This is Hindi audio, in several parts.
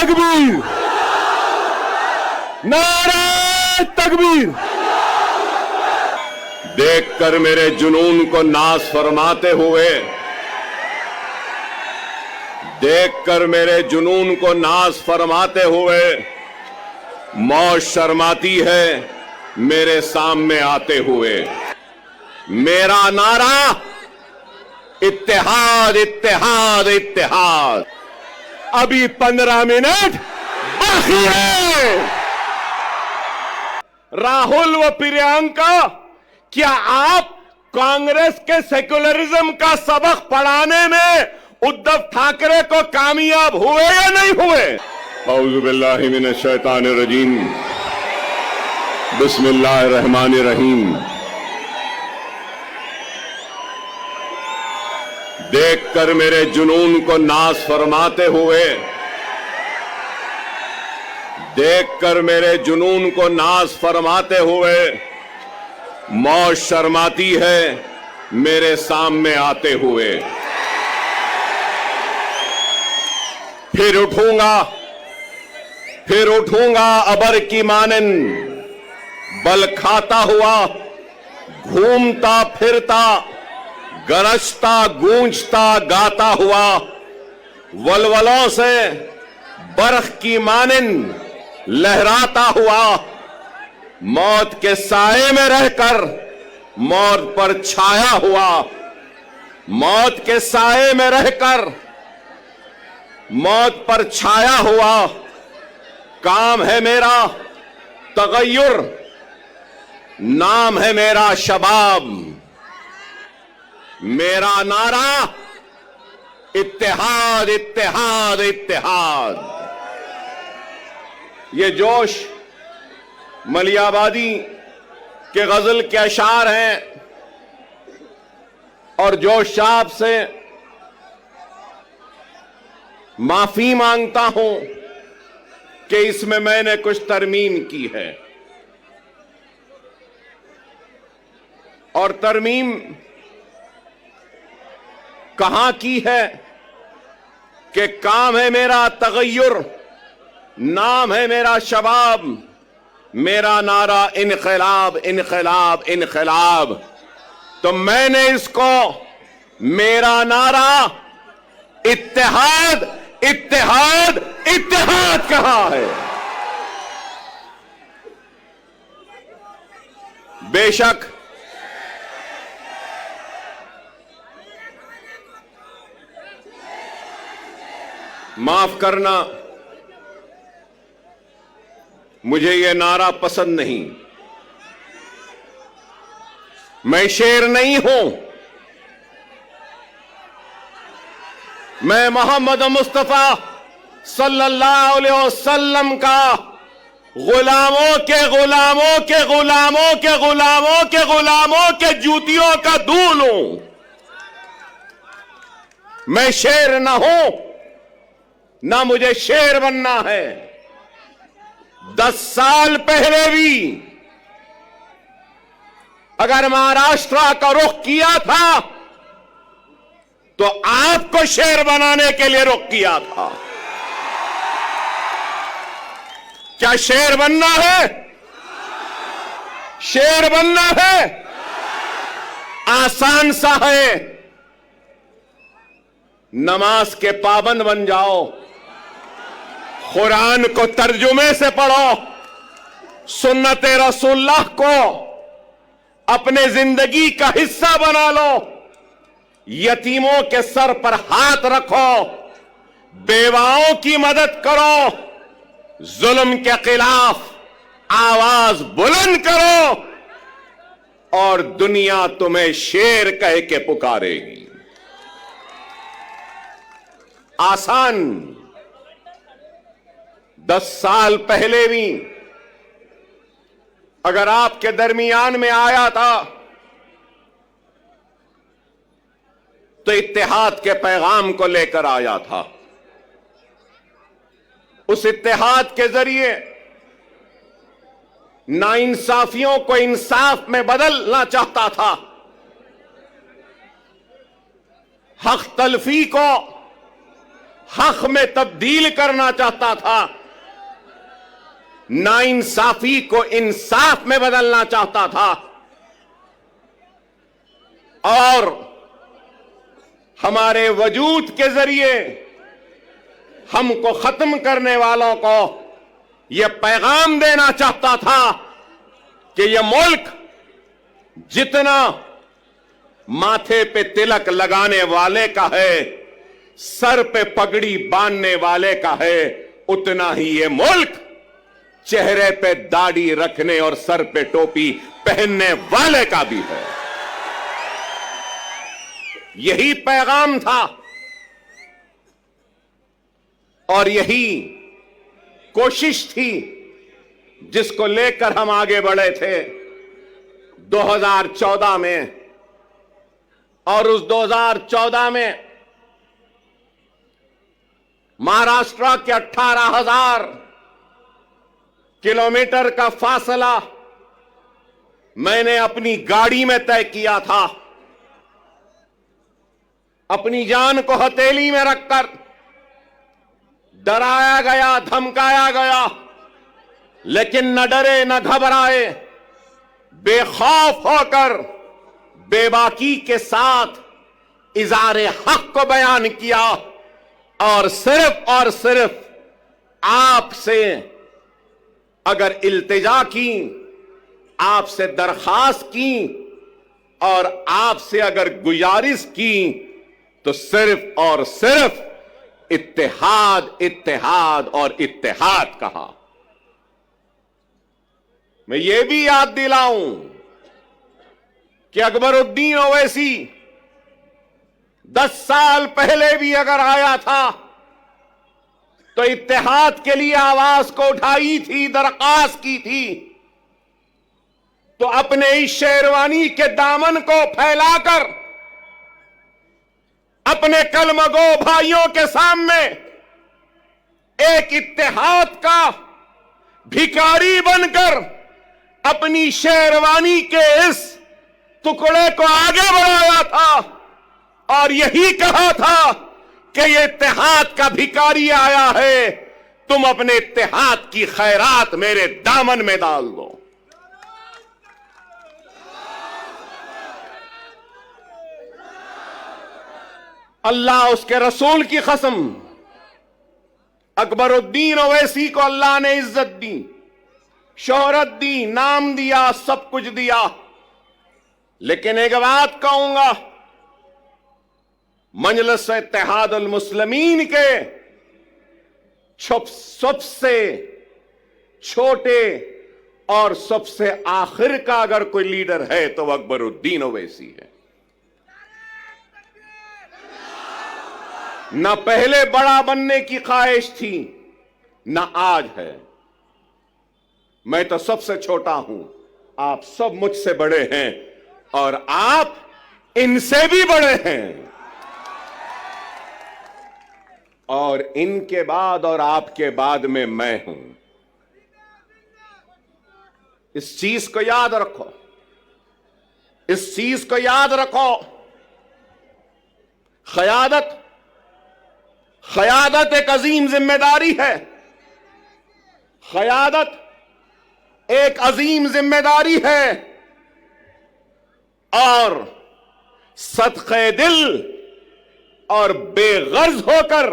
तकबीर, नारे तकबीर। देखकर मेरे जुनून को नाज फरमाते हुए, देखकर मेरे जुनून को नाज फरमाते हुए मौत शर्माती है मेरे सामने आते हुए। मेरा नारा इत्तेहाद, इत्तेहाद, इत्तेहाद। अभी 15 मिनट बाकी है। राहुल व प्रियंका, क्या आप कांग्रेस के सेक्युलरिज्म का सबक पढ़ाने में उद्धव ठाकरे को कामयाब हुए या नहीं हुए? औज़ु बिल्लाहि मिनश शैतानिर रजीम, बिस्मिल्लाहिर रहमानिर रहीम। देखकर मेरे जुनून को नाज फरमाते हुए, देखकर मेरे जुनून को नाज फरमाते हुए मौत शर्माती है मेरे सामने आते हुए। फिर उठूंगा, फिर उठूंगा अबर की मानन, बल खाता हुआ, घूमता फिरता, गरजता गूंजता गाता हुआ, वलवलों से बर्फ की मानन लहराता हुआ, मौत के साए में रहकर मौत पर छाया हुआ, मौत के साए में रहकर मौत पर छाया हुआ। काम है मेरा तगय्युर, नाम है मेरा शबाब। मेरा नारा इत्तेहाद, इत्तेहाद, इत्तेहाद। ये जोश मलियाबादी के गजल के अशार हैं और जोश साहब से माफी मांगता हूं कि इसमें मैंने कुछ तरमीम की है। और तरमीम कहां की है कि काम है मेरा तगय्युर, नाम है मेरा शबाब, मेरा नारा इनकलाब, इनकलाब, इनकलाब। तो मैंने इसको मेरा नारा इत्तेहाद, इत्तेहाद, इत्तेहाद कहा है। बेशक माफ करना, मुझे यह नारा पसंद नहीं। मैं शेर नहीं हूं, मैं मोहम्मद मुस्तफा सल्लल्लाहु अलैहि वसल्लम का गुलामों के गुलामों के गुलामों के गुलामों के गुलामों के जूतियों का दूल हूं। मैं शेर ना हूं, ना मुझे शेर बनना है। 10 साल पहले भी अगर महाराष्ट्र का रुख किया था तो आपको शेर बनाने के लिए रुख किया था। क्या शेर बनना है? शेर बनना है आसान सा है। नमाज के पाबंद बन जाओ, कुरान को तर्जुमे से पढ़ो, सुन्नत रसूलुल्लाह को अपने जिंदगी का हिस्सा बना लो, यतीमों के सर पर हाथ रखो, बेवाओं की मदद करो, जुल्म के खिलाफ आवाज बुलंद करो और दुनिया तुम्हें शेर कह के पुकारेगी। आसान। 10 साल पहले भी अगर आपके दरमियान में आया था तो इत्तेहाद के पैगाम को लेकर आया था। उस इत्तेहाद के जरिए नाइंसाफियों को इंसाफ में बदलना चाहता था, हक तलफी को हक में तब्दील करना चाहता था, नाइंसाफी को इंसाफ में बदलना चाहता था, और हमारे वजूद के जरिए हमको खत्म करने वालों को यह पैगाम देना चाहता था कि यह मुल्क जितना माथे पे तिलक लगाने वाले का है, सर पे पगड़ी बांधने वाले का है, उतना ही यह मुल्क चेहरे पे दाढ़ी रखने और सर पे टोपी पहनने वाले का भी है। यही पैगाम था और यही कोशिश थी जिसको लेकर हम आगे बढ़े थे 2014 में। और उस 2014 में महाराष्ट्र के 18,000 किलोमीटर का फासला मैंने अपनी गाड़ी में तय किया था, अपनी जान को हथेली में रखकर। डराया गया, धमकाया गया, लेकिन न डरे न घबराए, बेखौफ होकर बेबाकी के साथ इज़ारे हक को बयान किया और सिर्फ आपसे अगर इल्तिजा की, आपसे दरखास्त की और आपसे अगर गुजारिश की तो सिर्फ और सिर्फ इत्तेहाद, इत्तेहाद और इत्तेहाद कहा। मैं ये भी याद दिलाऊं कि अकबरुद्दीन ओवैसी 10 साल पहले भी अगर आया था तो इत्तेहाद के लिए आवाज को उठाई थी, दरखास्त की थी, तो अपने इस शेरवानी के दामन को फैलाकर अपने कलमगो भाइयों के सामने एक इत्तेहाद का भिखारी बनकर अपनी शेरवानी के इस टुकड़े को आगे बढ़ाया था और यही कहा था कि ये इत्तेहाद का भिखारी आया है, तुम अपने इत्तेहाद की खैरात मेरे दामन में डाल दो। अल्लाह उसके रसूल की कसम, अकबरुद्दीन ओवैसी को अल्लाह ने इज्जत दी, शोहरत दी, नाम दिया, सब कुछ दिया। लेकिन एक बात कहूंगा, मजलिस इत्तेहादुल मुस्लिमीन के सबसे छोटे और सबसे आखिर का अगर कोई लीडर है तो वह अकबरुद्दीन ओवैसी है। न पहले बड़ा बनने की ख्वाहिश थी, न आज है। मैं तो सबसे छोटा हूं, आप सब मुझसे बड़े हैं और आप इनसे भी बड़े हैं। और इनके बाद और आपके बाद में मैं हूं। इस चीज को याद रखो, इस चीज को याद रखो। क़यादत एक अजीम जिम्मेदारी है। क़यादत एक अजीम जिम्मेदारी है और सदक़े दिल और बेगर्ज होकर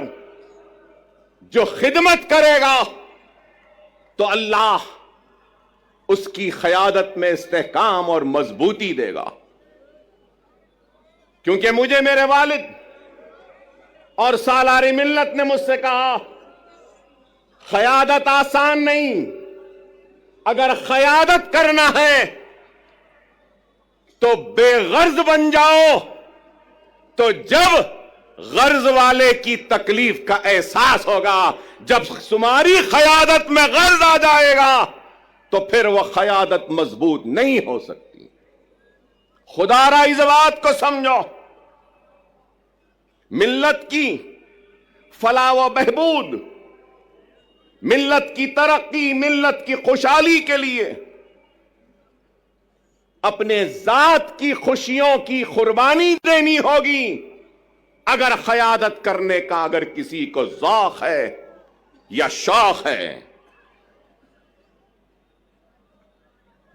जो खिदमत करेगा तो अल्लाह उसकी क़यादत में इस्तेहकाम और मजबूती देगा। क्योंकि मुझे मेरे वालिद और सालारी मिल्लत ने मुझसे कहा, क़यादत आसान नहीं, अगर क़यादत करना है तो बेगर्ज बन जाओ, तो जब गर्ज वाले की तकलीफ का एहसास होगा, जब तुम्हारी क़यादत में गर्ज आ जाएगा तो फिर वह क़यादत मजबूत नहीं हो सकती। खुदारा इस बात को समझो, मिल्लत की फलाह व बहबूद, मिल्लत की तरक्की, मिल्लत की खुशहाली के लिए अपने जात की खुशियों की कुर्बानी देनी होगी, अगर क़यादत करने का अगर किसी को ज़ौक़ है या शौक़ है,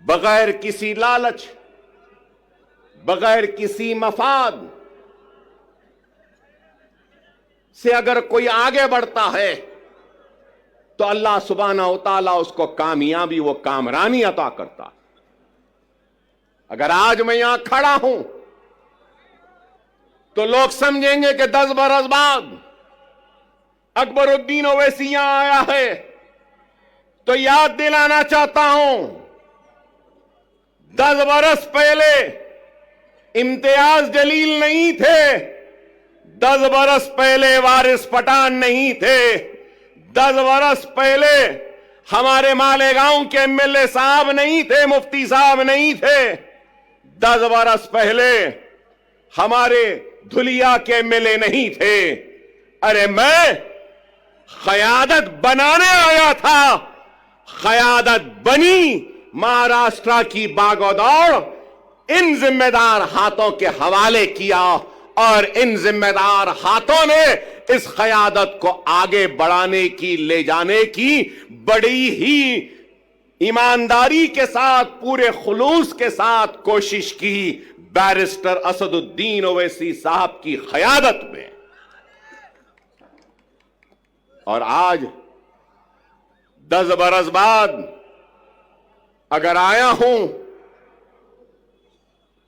बगैर किसी लालच, बगैर किसी मफाद से अगर कोई आगे बढ़ता है तो अल्लाह सुब्हानहू व तआला उसको कामयाबी, वो कामरानी अता करता है। अगर आज मैं यहां खड़ा हूं तो लोग समझेंगे कि 10 बरस बाद अकबरुद्दीन ओवैसी यहां आया है, तो याद दिलाना चाहता हूं 10 बरस पहले इम्तियाज जलील नहीं थे, 10 बरस पहले वारिस पठान नहीं थे, 10 बरस पहले हमारे मालेगांव के एमएलए साहब नहीं थे, मुफ्ती साहब नहीं थे, 10 बरस पहले हमारे धुलिया के एमएलए नहीं थे। अरे मैं क़यादत बनाने आया था, क़यादत बनी, महाराष्ट्र की बागोदौड़ इन जिम्मेदार हाथों के हवाले किया और इन जिम्मेदार हाथों ने इस क़यादत को आगे बढ़ाने की, ले जाने की बड़ी ही ईमानदारी के साथ, पूरे खुलूस के साथ कोशिश की बैरिस्टर असदुद्दीन ओवैसी साहब की क़यादत में। और आज 10 बरस बाद अगर आया हूं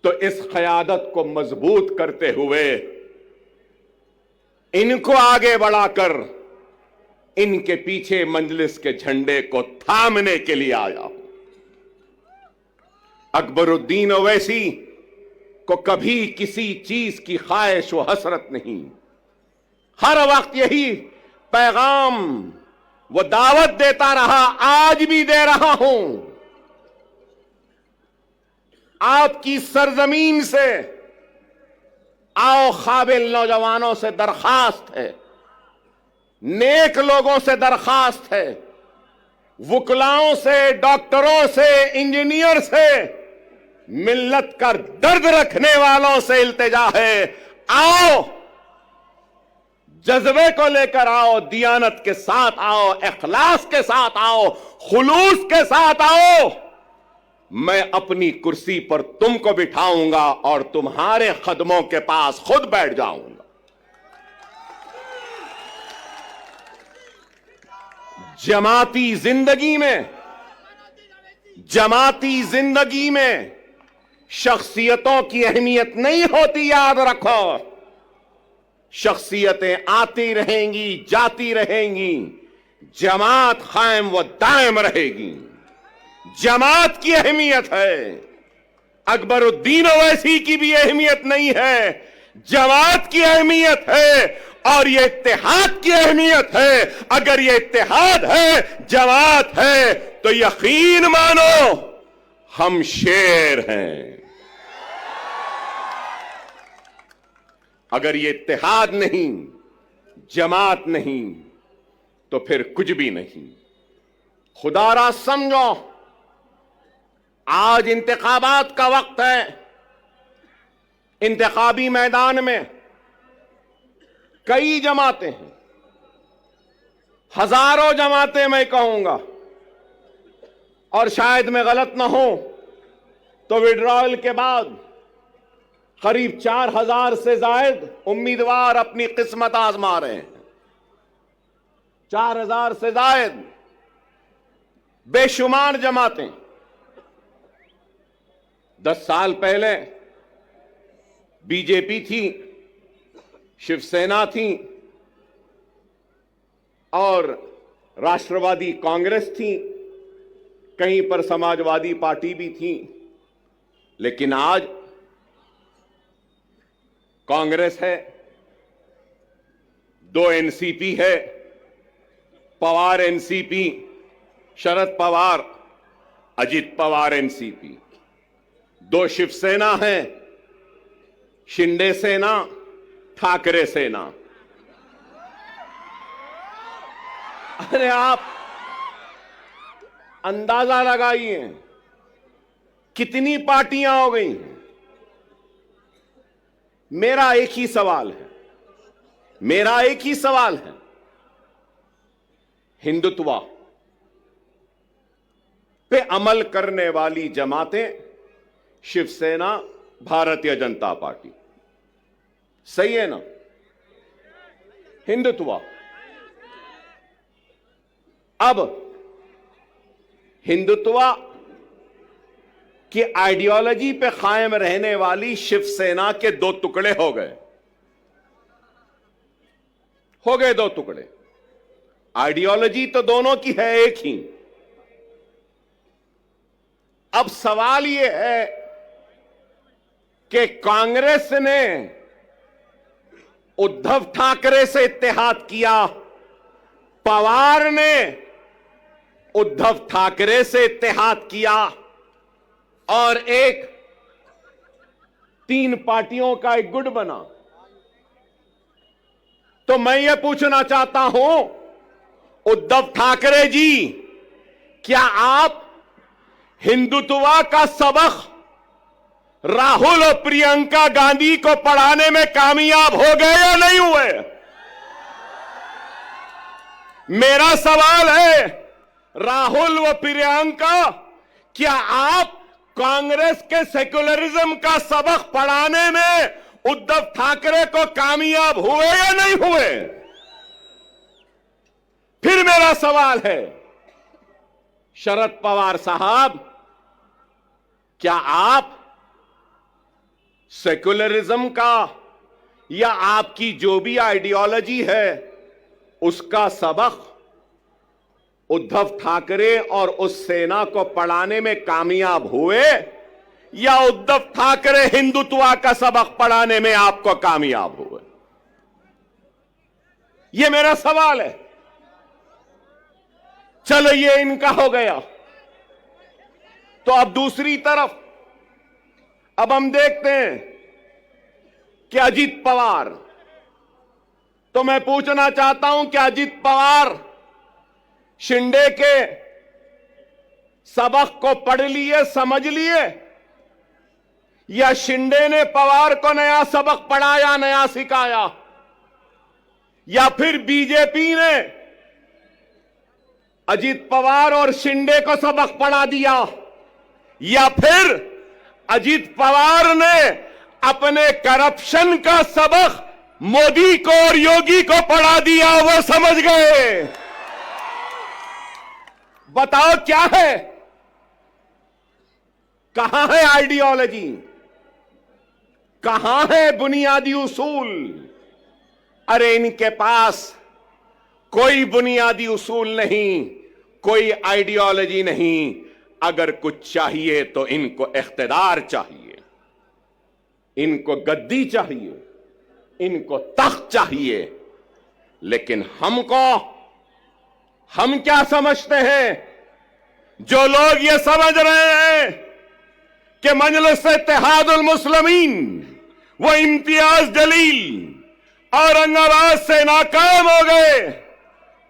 तो इस क़यादत को मजबूत करते हुए, इनको आगे बढ़ाकर इनके पीछे मजलिस के झंडे को थामने के लिए आया हूं। अकबरुद्दीन ओवैसी को कभी किसी चीज की ख्वाहिश व हसरत नहीं, हर वक्त यही पैगाम वो दावत देता रहा, आज भी दे रहा हूं। आपकी सरजमीन से आओ, काबिल नौजवानों से दरखास्त है, नेक लोगों से दरखास्त है, वकलाओं से, डॉक्टरों से, इंजीनियर से, मिल्लत का दर्द रखने वालों से इल्तिजा है, आओ, जज्बे को लेकर आओ, दियानत के साथ आओ, इखलास के साथ आओ, खुलूस के साथ आओ। मैं अपनी कुर्सी पर तुमको बिठाऊंगा और तुम्हारे कदमों के पास खुद बैठ जाऊंगा। जमाती जिंदगी में शख्सियतों की अहमियत नहीं होती, याद रखो। शख्सियतें आती रहेंगी, जाती रहेंगी, जमात कायम व दायम रहेगी। जमात की अहमियत है, अकबरुद्दीन ओवैसी की भी अहमियत नहीं है, जमात की अहमियत है और ये इत्तेहाद की अहमियत है। अगर ये इत्तेहाद है, जमात है, तो यकीन मानो हम शेर हैं। अगर ये इत्तेहाद नहीं, जमात नहीं, तो फिर कुछ भी नहीं। खुदारा समझो, आज इंतखाबात का वक्त है। इंतखाबी मैदान में कई जमातें हैं, हजारों जमातें मैं कहूंगा, और शायद मैं गलत ना हूं तो विड्रॉल के बाद करीब 4000 से जायद उम्मीदवार अपनी किस्मत आजमा रहे हैं। 4000 से जायद बेशुमार जमातें। 10 साल पहले बीजेपी थी, शिवसेना थी और राष्ट्रवादी कांग्रेस थी, कहीं पर समाजवादी पार्टी भी थी। लेकिन आज कांग्रेस है, 2 एनसीपी है, पवार एनसीपी, शरद पवार, अजित पवार एनसीपी, 2 शिवसेना है, शिंदे सेना, ठाकरे सेना। अरे आप अंदाजा लगाइए कितनी पार्टियां हो गई। मेरा एक ही सवाल है, मेरा एक ही सवाल है, हिंदुत्व पे अमल करने वाली जमातें शिवसेना, भारतीय जनता पार्टी, सही है ना? हिंदुत्व। अब हिंदुत्व की आइडियोलॉजी पे कायम रहने वाली शिवसेना के दो टुकड़े हो गए दो टुकड़े। आइडियोलॉजी तो दोनों की है एक ही। अब सवाल यह है कि कांग्रेस ने उद्धव ठाकरे से इत्तेहाद किया, पवार ने उद्धव ठाकरे से इत्तेहाद किया और एक 3 पार्टियों का एक गुट बना। तो मैं ये पूछना चाहता हूं, उद्धव ठाकरे जी, क्या आप हिंदुत्व का सबक राहुल और प्रियंका गांधी को पढ़ाने में कामयाब हो गए या नहीं हुए? मेरा सवाल है, राहुल व प्रियंका, क्या आप कांग्रेस के सेक्युलरिज्म का सबक पढ़ाने में उद्धव ठाकरे को कामयाब हुए या नहीं हुए? फिर मेरा सवाल है, शरद पवार साहब, क्या आप सेक्युलरिज्म का या आपकी जो भी आइडियोलॉजी है उसका सबक उद्धव ठाकरे और उस सेना को पढ़ाने में कामयाब हुए, या उद्धव ठाकरे हिंदुत्व का सबक पढ़ाने में आपको कामयाब हुए? यह मेरा सवाल है। चलो ये इनका हो गया, तो अब दूसरी तरफ अब हम देखते हैं कि अजीत पवार, तो मैं पूछना चाहता हूं कि अजीत पवार शिंदे के सबक को पढ़ लिए, समझ लिए, या शिंदे ने पवार को नया सबक पढ़ाया, नया सिखाया, या फिर बीजेपी ने अजीत पवार और शिंदे को सबक पढ़ा दिया, या फिर अजीत पवार ने अपने करप्शन का सबक मोदी को और योगी को पढ़ा दिया, वो समझ गए? बताओ क्या है? कहां है आइडियोलॉजी? कहां है बुनियादी उसूल? अरे इनके पास कोई बुनियादी उसूल नहीं, कोई आइडियोलॉजी नहीं। अगर कुछ चाहिए तो इनको इख्तिदार चाहिए, इनको गद्दी चाहिए, इनको तख्त चाहिए। लेकिन हम क्या समझते हैं? जो लोग ये समझ रहे हैं कि मजलिस इत्तेहादुल मुस्लिमीन वो इम्तियाज जलील औरंगाबाद से नाकाम हो गए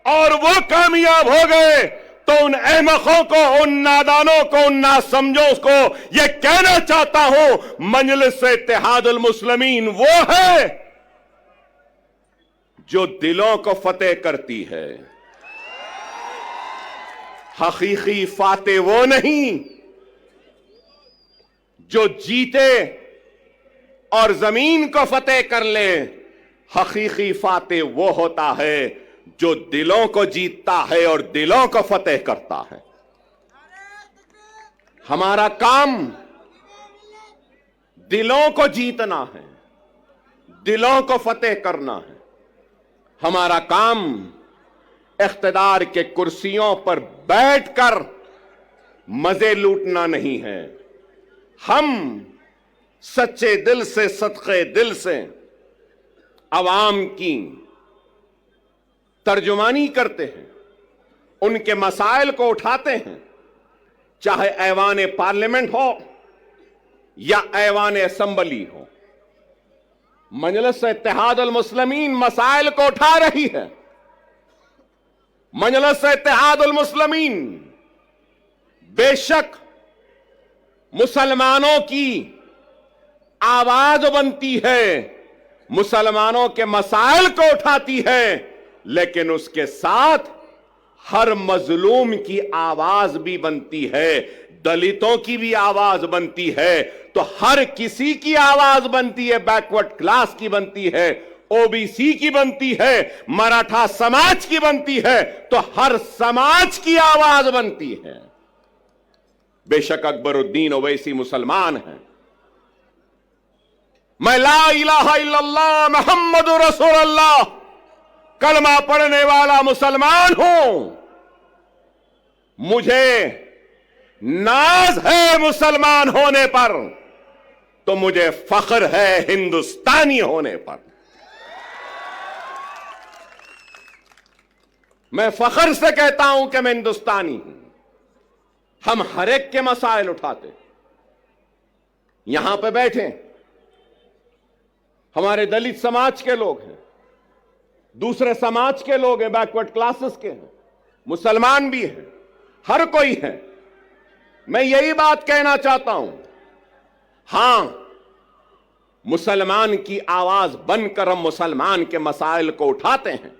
और वो कामयाब हो गए, तो उन अहमकों को, उन नादानों को, उन नासमझों को यह कहना चाहता हूं, मजलिस इत्तेहादुल मुस्लिमीन वो है जो दिलों को फतेह करती है। हकीकी फातेह वो नहीं जो जीते और जमीन को फतेह कर ले। हकीकी फातेह वो होता है जो दिलों को जीतता है और दिलों को फतेह करता है। हमारा काम दिलों को जीतना है, दिलों को फतेह करना है। हमारा काम इख्तिदार के कुर्सियों पर बैठकर मजे लूटना नहीं है। हम सच्चे दिल से, सदके दिल से अवाम की तर्जुमानी करते हैं, उनके मसाइल को उठाते हैं, चाहे ऐवान पार्लियामेंट हो या ऐवान असेंबली हो। मजलिस इत्तेहादुल मुस्लिमीन मसाइल को उठा रही है। मजलिस इत्तेहादुल मुस्लिमीन बेशक मुसलमानों की आवाज बनती है, मुसलमानों के मसाइल को उठाती है, लेकिन उसके साथ हर मजलूम की आवाज भी बनती है, दलितों की भी आवाज बनती है, तो हर किसी की आवाज बनती है, बैकवर्ड क्लास की बनती है, ओबीसी की बनती है, मराठा समाज की बनती है, तो हर समाज की आवाज बनती है। बेशक अकबरुद्दीन ओवैसी मुसलमान हैं, मैं ला इलाहा इल्लल्लाह मुहम्मदुर रसूलुल्लाह कलमा पढ़ने वाला मुसलमान हूं। मुझे नाज है मुसलमान होने पर, तो मुझे फख्र है हिंदुस्तानी होने पर। मैं फख्र से कहता हूं कि मैं हिंदुस्तानी हूं। हम हर एक के मसाइल उठाते, यहां पे बैठे हमारे दलित समाज के लोग हैं, दूसरे समाज के लोग हैं, बैकवर्ड क्लासेस के हैं, मुसलमान भी हैं, हर कोई है। मैं यही बात कहना चाहता हूं, हां मुसलमान की आवाज बनकर हम मुसलमान के मसाइल को उठाते हैं।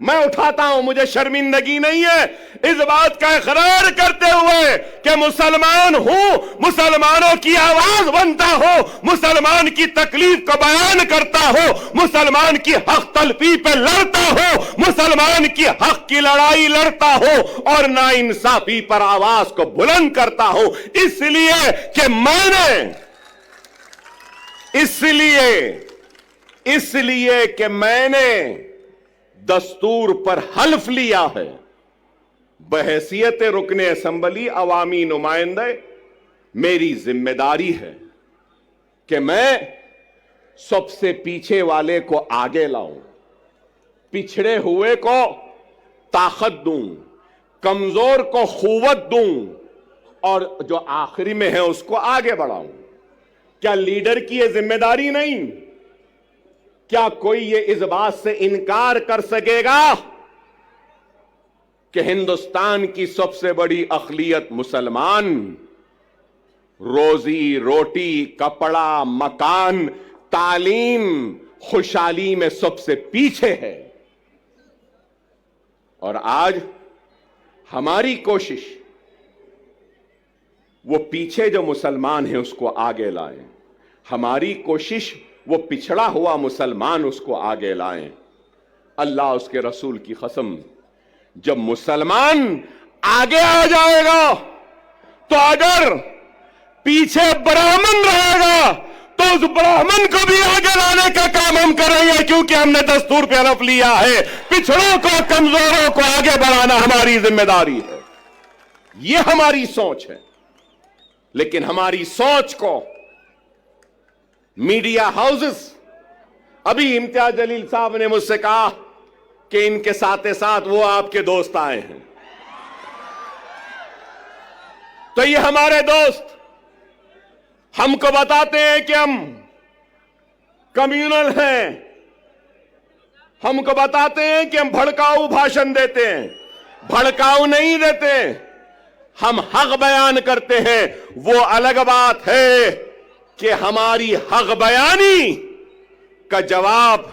मैं उठाता हूं, मुझे शर्मिंदगी नहीं है इस बात का इकरार करते हुए कि मुसलमान हूं, मुसलमानों की आवाज बनता हो, मुसलमान की तकलीफ को बयान करता हो, मुसलमान की हक तलफी पे लड़ता हो, मुसलमान की हक की लड़ाई लड़ता हो और नाइंसाफी पर आवाज को बुलंद करता हो। इसलिए कि मैंने दस्तूर पर हल्फ लिया है, बहैसियत रुकने असेंबली अवामी नुमाइंदे मेरी जिम्मेदारी है कि मैं सबसे पीछे वाले को आगे लाऊं, पिछड़े हुए को ताकत दूं, कमजोर को कुव्वत दूं और जो आखिरी में है उसको आगे बढ़ाऊं। क्या लीडर की यह जिम्मेदारी नहीं? क्या कोई ये इस बात से इनकार कर सकेगा कि हिंदुस्तान की सबसे बड़ी अक़लियत मुसलमान रोजी रोटी, कपड़ा, मकान, तालीम, खुशहाली में सबसे पीछे है? और आज हमारी कोशिश वो पीछे जो मुसलमान है उसको आगे लाएं, हमारी कोशिश वो पिछड़ा हुआ मुसलमान उसको आगे लाएं। अल्लाह उसके रसूल की कसम, जब मुसलमान आगे आ जाएगा तो अगर पीछे ब्राह्मण रहेगा तो उस ब्राह्मण को भी आगे लाने का काम हम करेंगे, क्योंकि हमने दस्तूर पे हलफ लिया है पिछड़ों को, कमजोरों को आगे बढ़ाना हमारी जिम्मेदारी है। यह हमारी सोच है। लेकिन हमारी सोच को मीडिया हाउसेस, अभी इम्तियाज जलील साहब ने मुझसे कहा कि इनके साथ साथ वो आपके दोस्त आए हैं, तो ये हमारे दोस्त हमको बताते हैं कि हम कम्युनल हैं, हमको बताते हैं कि हम भड़काऊ भाषण देते हैं। भड़काऊ नहीं देते, हम हक बयान करते हैं। वो अलग बात है कि हमारी हक बयानी का जवाब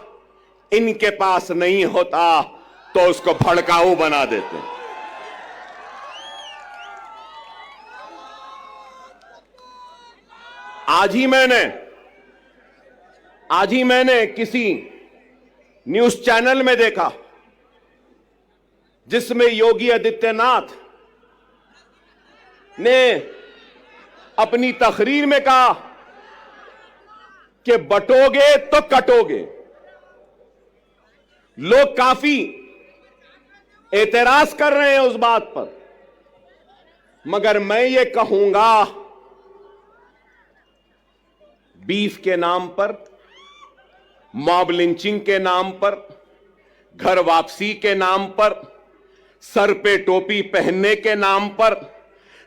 इनके पास नहीं होता तो उसको भड़काऊ बना देते हैं। आज ही मैंने किसी न्यूज चैनल में देखा जिसमें योगी आदित्यनाथ ने अपनी तकरीर में कहा कि बटोगे तो कटोगे। लोग काफी एतराज कर रहे हैं उस बात पर, मगर मैं ये कहूंगा, बीफ के नाम पर, मॉब लिंचिंग के नाम पर, घर वापसी के नाम पर, सर पे टोपी पहनने के नाम पर,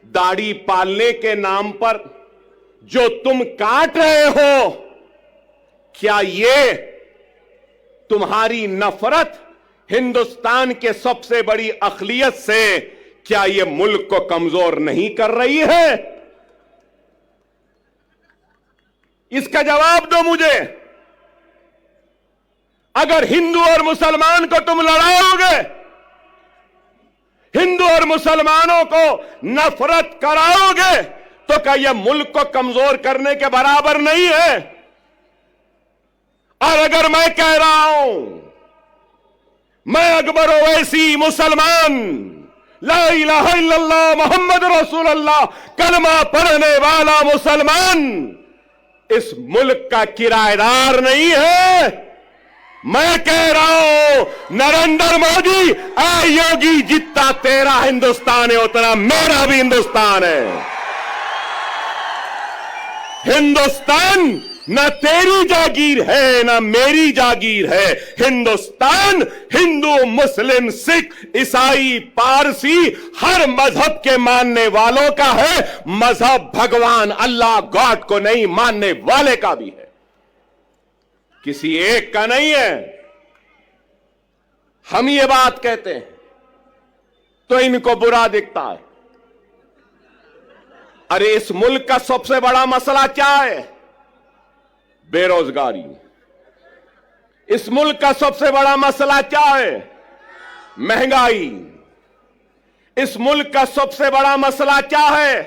दाढ़ी पालने के नाम पर जो तुम काट रहे हो, क्या ये तुम्हारी नफरत हिंदुस्तान के सबसे बड़ी अक़लियत से, क्या ये मुल्क को कमजोर नहीं कर रही है? इसका जवाब दो मुझे। अगर हिंदू और मुसलमान को तुम लड़ाओगे, हिंदू और मुसलमानों को नफरत कराओगे, तो क्या यह मुल्क को कमजोर करने के बराबर नहीं है? और अगर मैं कह रहा हूं, मैं अकबर ओवैसी मुसलमान, ला इलाहा इल्लल्लाह मोहम्मद रसूलुल्लाह कलमा पढ़ने वाला मुसलमान, इस मुल्क का किराएदार नहीं है। मैं कह रहा हूं नरेंद्र मोदी, ऐ योगी, जितना तेरा हिंदुस्तान है उतना मेरा भी हिंदुस्तान है। हिंदुस्तान न तेरी जागीर है न मेरी जागीर है। हिंदुस्तान हिंदू, मुस्लिम, सिख, ईसाई, पारसी हर मजहब के मानने वालों का है। मजहब भगवान अल्लाह गॉड को नहीं मानने वाले का भी है, किसी एक का नहीं है। हम ये बात कहते हैं तो इनको बुरा दिखता है। अरे इस मुल्क का सबसे बड़ा मसला क्या है? बेरोजगारी। इस मुल्क का सबसे बड़ा मसला क्या है? महंगाई। इस मुल्क का सबसे बड़ा मसला क्या है?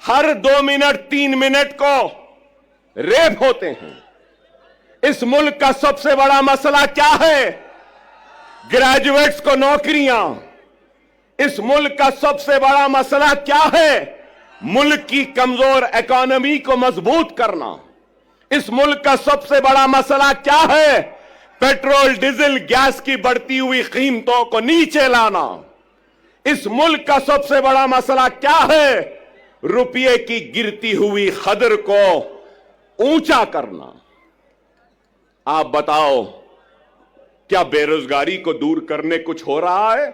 हर 2 मिनट 3 मिनट को रेप होते हैं। इस मुल्क का सबसे बड़ा मसला क्या है? ग्रेजुएट्स को नौकरियां। इस मुल्क का सबसे बड़ा मसला क्या है? मुल्क की कमजोर इकोनॉमी को मजबूत करना। इस मुल्क का सबसे बड़ा मसला क्या है? पेट्रोल, डीजल, गैस की बढ़ती हुई कीमतों को नीचे लाना। इस मुल्क का सबसे बड़ा मसला क्या है? रुपये की गिरती हुई कदर को ऊंचा करना। आप बताओ, क्या बेरोजगारी को दूर करने कुछ हो रहा है?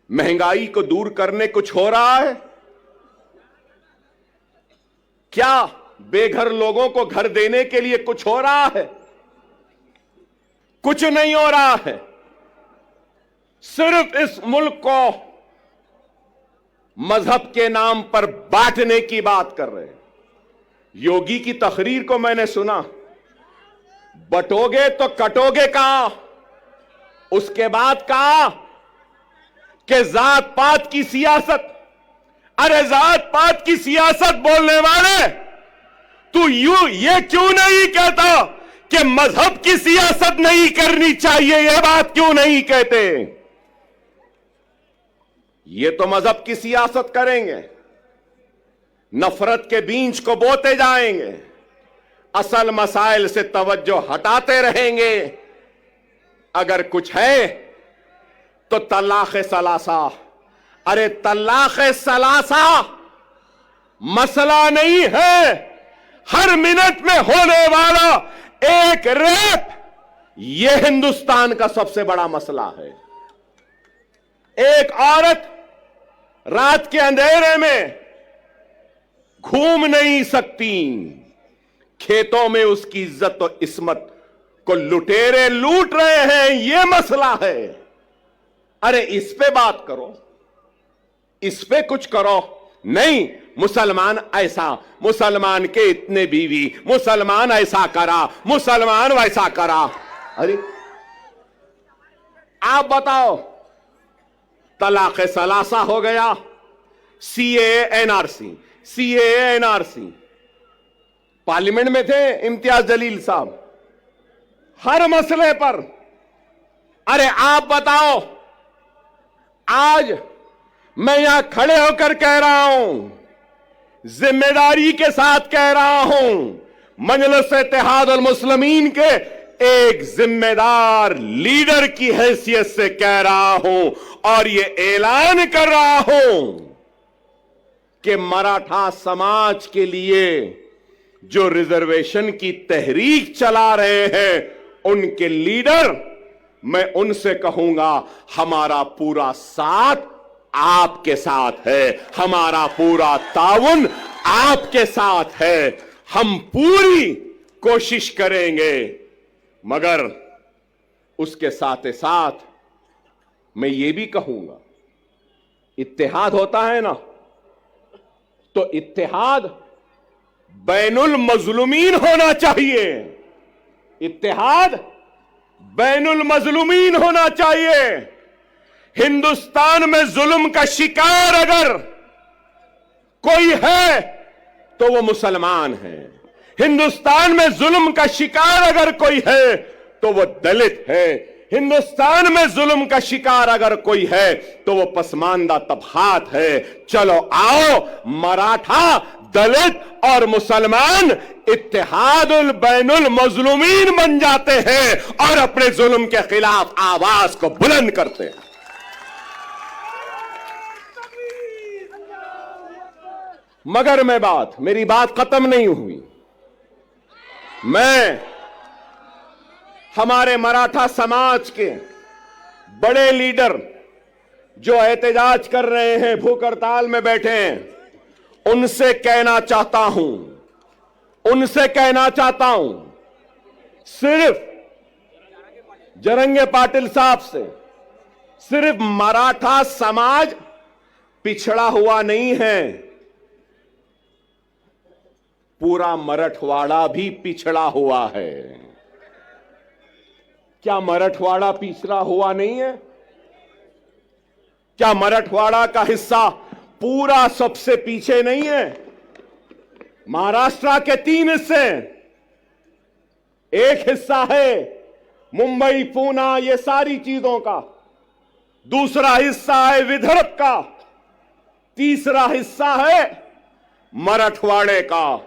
महंगाई को दूर करने कुछ हो रहा है? क्या बेघर लोगों को घर देने के लिए कुछ हो रहा है? कुछ नहीं हो रहा है। सिर्फ इस मुल्क को मजहब के नाम पर बांटने की बात कर रहे हैं। योगी की तकरीर को मैंने सुना, बटोगे तो कटोगे कहां? उसके बाद कहा कि जात पात की सियासत। अरे जात पात की सियासत बोलने वाले, तू ये क्यों नहीं कहता कि मजहब की सियासत नहीं करनी चाहिए? यह बात क्यों नहीं कहते? ये तो मजहब की सियासत करेंगे, नफरत के बीज को बोते जाएंगे, असल मसाइल से तवज्जो हटाते रहेंगे। अगर कुछ है तो तलाक सलासा। अरे तलाक सलासा मसला नहीं है। हर मिनट में होने वाला एक रेप, यह हिंदुस्तान का सबसे बड़ा मसला है। एक औरत रात के अंधेरे में घूम नहीं सकती, खेतों में उसकी इज्जत और इस्मत को लुटेरे लूट रहे हैं, यह मसला है। अरे इस पे बात करो, इस पे कुछ करो। नहीं, मुसलमान ऐसा, मुसलमान के इतने बीवी, मुसलमान ऐसा करा, मुसलमान वैसा करा। अरे आप बताओ, तलाक सलासा हो गया, CAA NRC, CAA NRC. Parliament में थे इम्तियाज जलील साहब, हर मसले पर। अरे आप बताओ, आज मैं यहां खड़े होकर कह रहा हूं, जिम्मेदारी के साथ कह रहा हूं, मजलिस इत्तेहाद अल मुस्लिमीन के एक जिम्मेदार लीडर की हैसियत से कह रहा हूं और यह ऐलान कर रहा हूं कि मराठा समाज के लिए जो रिजर्वेशन की तहरीक चला रहे हैं, उनके लीडर, मैं उनसे कहूंगा, हमारा पूरा साथ आपके साथ है, हमारा पूरा ताउन आपके साथ है। हम पूरी कोशिश करेंगे, मगर उसके साथ ही साथ मैं ये भी कहूंगा, इत्तेहाद होता है ना, तो इत्तेहाद बैनुल मजलूमीन होना चाहिए। इत्तेहाद बैनुल मजलूमीन होना चाहिए। हिंदुस्तान में जुल्म का शिकार अगर कोई है तो वो मुसलमान है। हिंदुस्तान में जुल्म का शिकार अगर कोई है तो वो दलित है। हिंदुस्तान में जुल्म का शिकार अगर कोई है तो वो पसमानदा तबकात है। चलो आओ, मराठा, दलित और मुसलमान इत्तेहादुल बैनुल मजलूमीन बन जाते हैं और अपने जुल्म के खिलाफ आवाज को बुलंद करते हैं। मगर मेरी बात खत्म नहीं हुई। मैं हमारे मराठा समाज के बड़े लीडर जो एहतजाज कर रहे हैं, भूख हड़ताल में बैठे हैं, उनसे कहना चाहता हूं, सिर्फ जरंगे पाटिल साहब से सिर्फ मराठा समाज पिछड़ा हुआ नहीं है, पूरा मराठवाड़ा भी पिछड़ा हुआ है। क्या मराठवाड़ा पिछड़ा हुआ नहीं है? क्या मराठवाड़ा का हिस्सा पूरा सबसे पीछे नहीं है? महाराष्ट्र के 3 हिस्से, एक हिस्सा है मुंबई, पूना, ये सारी चीजों का, दूसरा हिस्सा है विदर्भ का, तीसरा हिस्सा है मराठवाड़े का।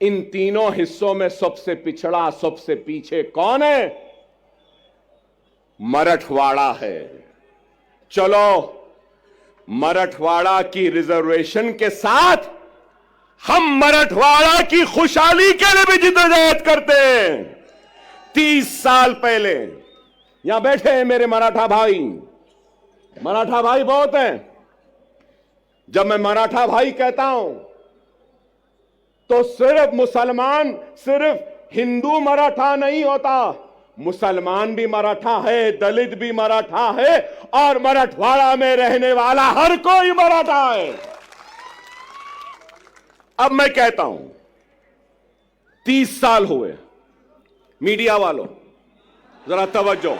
इन तीनों हिस्सों में सबसे पिछड़ा, सबसे पीछे कौन है? मराठवाड़ा है। चलो, मराठवाड़ा की रिजर्वेशन के साथ हम मराठवाड़ा की खुशहाली के लिए भी जिद्दोजहद करते हैं। 30 साल पहले यहां बैठे हैं मेरे मराठा भाई बहुत हैं। जब मैं मराठा भाई कहता हूं तो सिर्फ मुसलमान, सिर्फ हिंदू मराठा नहीं होता, मुसलमान भी मराठा है, दलित भी मराठा है और मराठवाड़ा में रहने वाला हर कोई मराठा है। अब मैं कहता हूं, 30 साल हुए, मीडिया वालों जरा तवज्जो,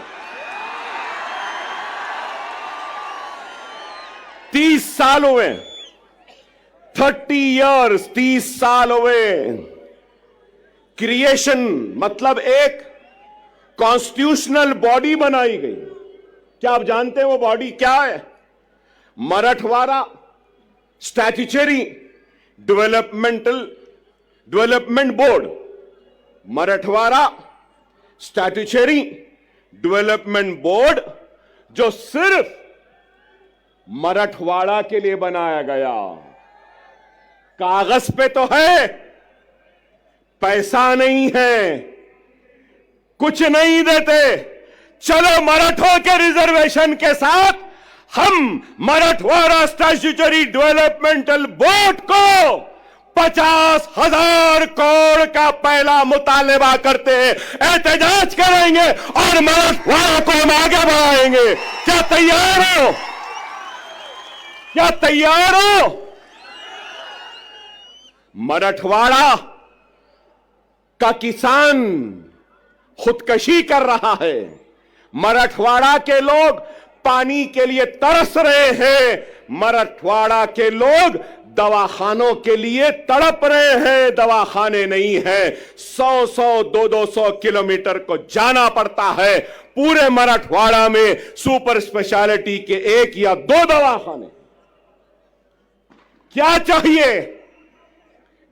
30 साल हुए, 30 इयर्स, 30 साल हुए। क्रिएशन मतलब एक कॉन्स्टिट्यूशनल बॉडी बनाई गई। क्या आप जानते हैं वो बॉडी क्या है? Marathwada statutory development board. Marathwada statutory development board जो सिर्फ मराठवाड़ा के लिए बनाया गया। कागज पे तो है, पैसा नहीं है, कुछ नहीं देते। चलो, मराठों के रिजर्वेशन के साथ हम मराठवाड़ा स्टैट्यूटरी डेवलपमेंटल बोर्ड को 50,000 करोड़ का पहला मुतालबा करते हैं, एहतजाज करेंगे और मराठवाड़ा को हम आगे बढ़ाएंगे। क्या तैयार हो? क्या तैयार हो? मराठवाड़ा का किसान खुदकशी कर रहा है। मराठवाड़ा के लोग पानी के लिए तरस रहे हैं। मराठवाड़ा के लोग दवाखानों के लिए तड़प रहे हैं, दवाखाने नहीं है। 100-100, 200-200 किलोमीटर को जाना पड़ता है। पूरे मराठवाड़ा में सुपर स्पेशलिटी के 1 या 2 दवाखाने। क्या चाहिए?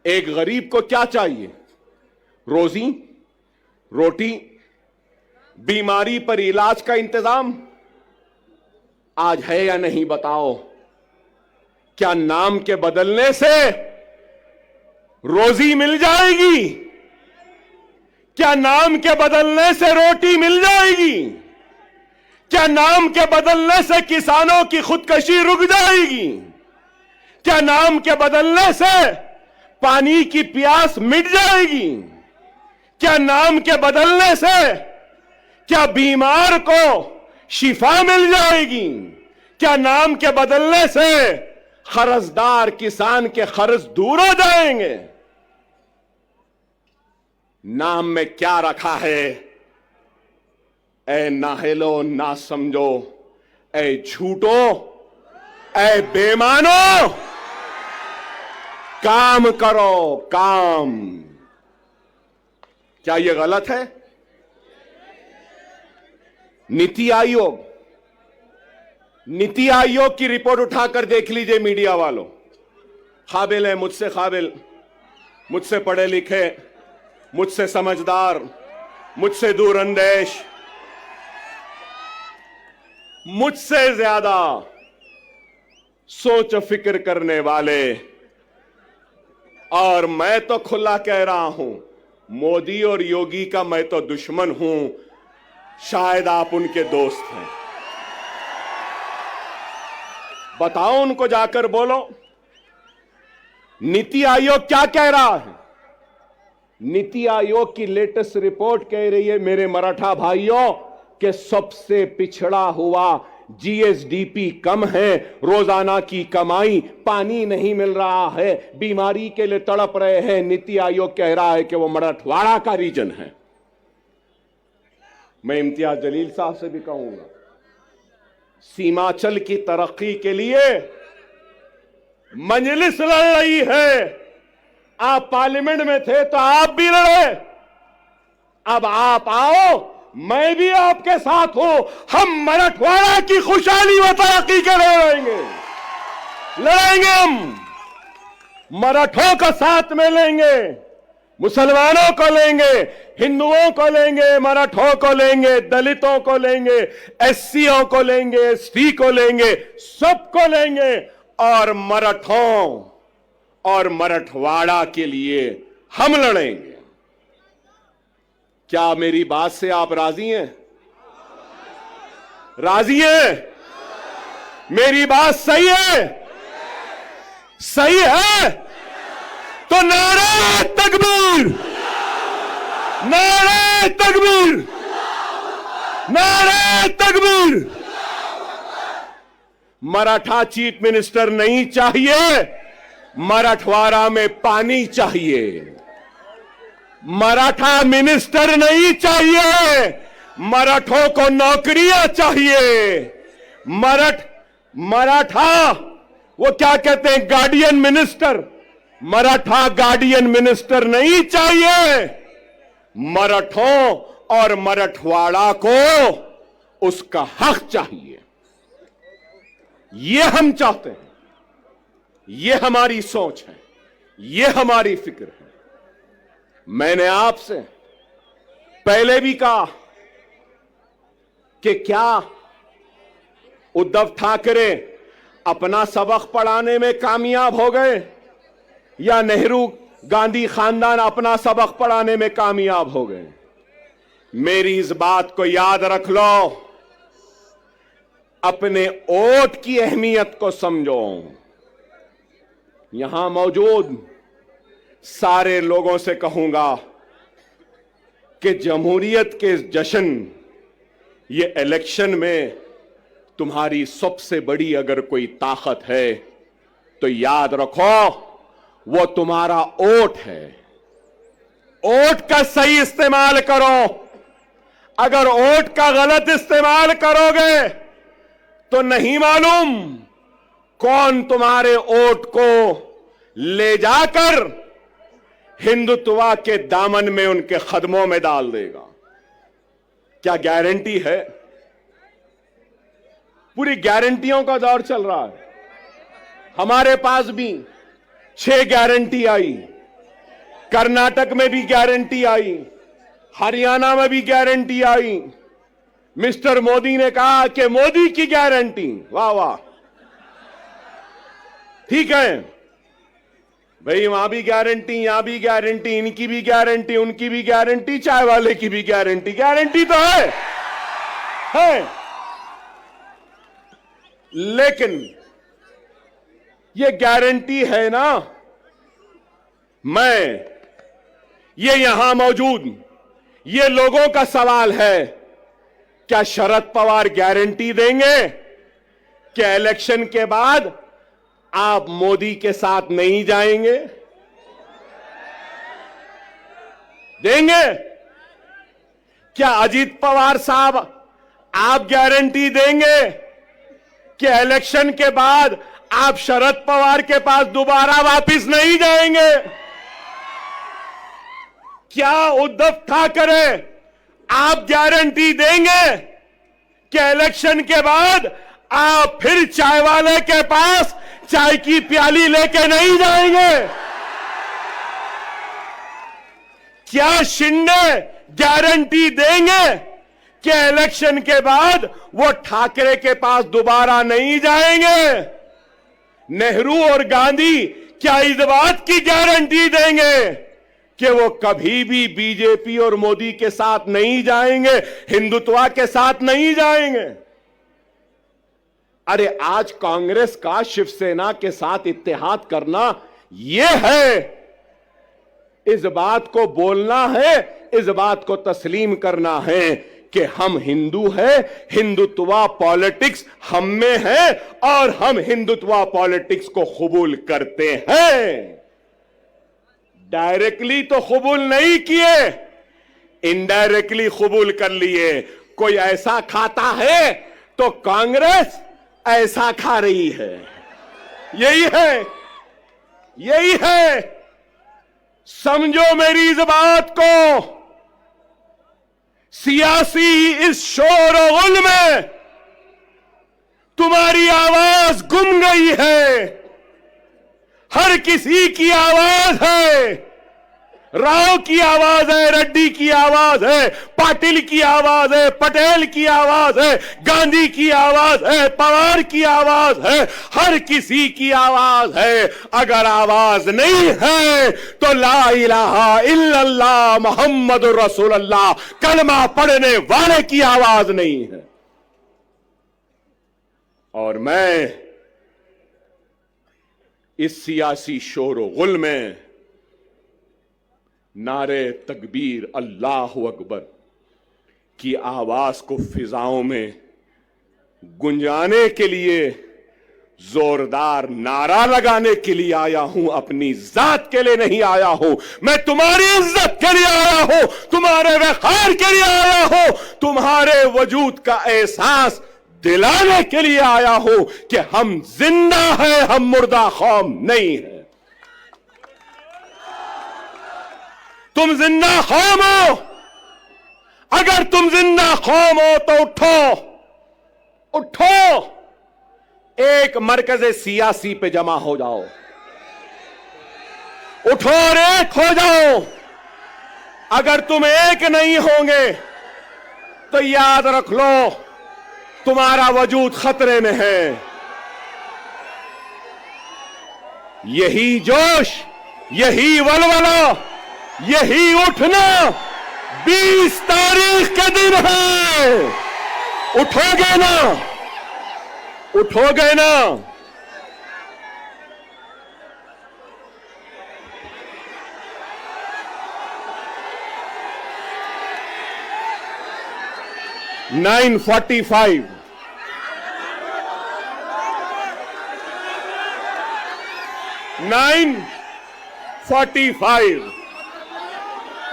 एक गरीब को क्या चाहिए? रोजी, रोटी, बीमारी पर इलाज का इंतजाम आज है या नहीं बताओ? क्या नाम के बदलने से रोजी मिल जाएगी? क्या नाम के बदलने से रोटी मिल जाएगी? क्या नाम के बदलने से किसानों की खुदकशी रुक जाएगी? क्या नाम के बदलने से पानी की प्यास मिट जाएगी? क्या नाम के बदलने से क्या बीमार को शिफा मिल जाएगी? क्या नाम के बदलने से कर्जदार किसान के कर्ज दूर हो जाएंगे? नाम में क्या रखा है? ऐ नाहेलो ना समझो, ऐ झूठो, ऐ बेमानो, काम करो काम। क्या यह गलत है? नीति आयोग की रिपोर्ट उठाकर देख लीजिए मीडिया वालों। काबिल है, मुझसे काबिल, मुझसे पढ़े लिखे, मुझसे समझदार, मुझसे दूरअंदेश, मुझसे ज्यादा सोच फिक्र करने वाले, और मैं तो खुला कह रहा हूं, मोदी और योगी का मैं तो दुश्मन हूं, शायद आप उनके दोस्त हैं। बताओ, उनको जाकर बोलो। नीति आयोग क्या कह रहा है? नीति आयोग की लेटेस्ट रिपोर्ट कह रही है, मेरे मराठा भाइयों, कि सबसे पिछड़ा हुआ जीएसडीपी कम है, रोजाना की कमाई, पानी नहीं मिल रहा है, बीमारी के लिए तड़प रहे हैं। नीति आयोग कह रहा है कि वो मराठवाड़ा का रीजन है। मैं इम्तियाज जलील साहब से भी कहूंगा, सीमांचल की तरक्की के लिए मजलिस लड़ रही है। आप पार्लियामेंट में थे तो आप भी लड़े, अब आप आओ, मैं भी आपके साथ हूं। हम मराठवाड़ा की खुशहाली व तरक्की के लिए लड़ेंगे। हम मराठों का साथ में लेंगे, मुसलमानों को लेंगे, हिंदुओं को लेंगे, मराठों को लेंगे, दलितों को लेंगे, एससीओ को लेंगे, एसटी को लेंगे, सबको लेंगे, और मराठों और मराठवाड़ा के लिए हम लड़ेंगे। क्या मेरी बात से आप राजी हैं? राजी हैं? मेरी बात सही है? सही है तो नारे तकबीर, नारे तकबीर, नारे तकबीर। मराठा चीफ मिनिस्टर नहीं चाहिए, मराठवाड़ा में पानी चाहिए। मराठा मिनिस्टर नहीं चाहिए, मराठों को नौकरियां चाहिए। मराठा वो क्या कहते हैं, guardian minister, Maratha guardian minister नहीं चाहिए। मराठों और मराठवाड़ा को उसका हक चाहिए। ये हम चाहते हैं, ये हमारी सोच है, ये हमारी फिक्र है। मैंने आपसे पहले भी कहा कि क्या उद्धव ठाकरे अपना सबक पढ़ाने में कामयाब हो गए, या नेहरू गांधी खानदान अपना सबक पढ़ाने में कामयाब हो गए? मेरी इस बात को याद रख लो, अपने वोट की अहमियत को समझो। यहां मौजूद सारे लोगों से कहूंगा कि जमहूरियत के जश्न, ये इलेक्शन में तुम्हारी सबसे बड़ी अगर कोई ताकत है तो याद रखो, वो तुम्हारा वोट है। वोट का सही इस्तेमाल करो। अगर वोट का गलत इस्तेमाल करोगे तो नहीं मालूम कौन तुम्हारे वोट को ले जाकर हिंदुत्व के दामन में, उनके कदमों में डाल देगा। क्या गारंटी है? पूरी गारंटियों का दौर चल रहा है। हमारे पास भी 6 गारंटी आई, कर्नाटक में भी गारंटी आई, हरियाणा में भी गारंटी आई। मिस्टर मोदी ने कहा कि मोदी की गारंटी, वाह वाह, ठीक है भाई, वहां भी गारंटी, यहां भी गारंटी, इनकी भी गारंटी, उनकी भी गारंटी, चाय वाले की भी गारंटी। गारंटी तो है। लेकिन ये गारंटी है ना, ये यहां मौजूद ये लोगों का सवाल है, क्या शरद पवार गारंटी देंगे कि इलेक्शन के बाद आप मोदी के साथ नहीं जाएंगे? देंगे? क्या अजीत पवार साहब आप गारंटी देंगे कि इलेक्शन के बाद आप शरद पवार के पास दोबारा वापस नहीं जाएंगे? क्या उद्धव ठाकरे आप गारंटी देंगे कि इलेक्शन के बाद आप फिर चाय वाले के पास चाय की प्याली लेके नहीं जाएंगे? क्या शिंदे गारंटी देंगे कि इलेक्शन के बाद वो ठाकरे के पास दोबारा नहीं जाएंगे? नेहरू और गांधी क्या इस बात की गारंटी देंगे कि वो कभी भी बीजेपी और मोदी के साथ नहीं जाएंगे, हिंदुत्व के साथ नहीं जाएंगे? अरे आज कांग्रेस का शिवसेना के साथ इत्तेहाद करना यह है, इस बात को बोलना है, इस बात को तस्लीम करना है कि हम हिंदू हैं, हिंदुत्व पॉलिटिक्स हम में है और हम हिंदुत्व पॉलिटिक्स को कबूल करते हैं। डायरेक्टली तो कबूल नहीं किए, इनडायरेक्टली कबूल कर लिए। कोई ऐसा खाता है तो कांग्रेस ऐसा खा रही है। यही है, यही है। समझो मेरी इस बात को। सियासी इस शोर और गुल में तुम्हारी आवाज गुम गई है। हर किसी की आवाज है। राव की आवाज है, रेड्डी की आवाज है, पाटिल की आवाज है, पटेल की आवाज है, गांधी की आवाज है, पवार की आवाज है, हर किसी की आवाज है। अगर आवाज नहीं है तो ला इलाहा इल्लल्लाह मुहम्मदुर रसूलुल्लाह कलमा पढ़ने वाले की आवाज नहीं है। और मैं इस सियासी शोर गुल में नारे तकबीर अल्लाह अकबर की आवाज को फिजाओं में गुंजाने के लिए, जोरदार नारा लगाने के लिए आया हूं। अपनी जात के लिए नहीं आया हूं। मैं तुम्हारी इज्जत के लिए आया हूं, तुम्हारे वक़ार के लिए आया हूं, तुम्हारे वजूद का एहसास दिलाने के लिए आया हूं कि हम जिंदा हैं, हम मुर्दा कौम नहीं है। तुम जिंदा कौम हो। अगर तुम जिंदा कौम हो तो उठो, उठो, एक मरकज़े सियासी पे जमा हो जाओ। उठो और एक हो जाओ। अगर तुम एक नहीं होंगे तो याद रख लो तुम्हारा वजूद खतरे में है। यही जोश, यही वलवला, यही उठना 20 तारीख के दिन है। उठोगे ना? उठोगे ना? (9:45)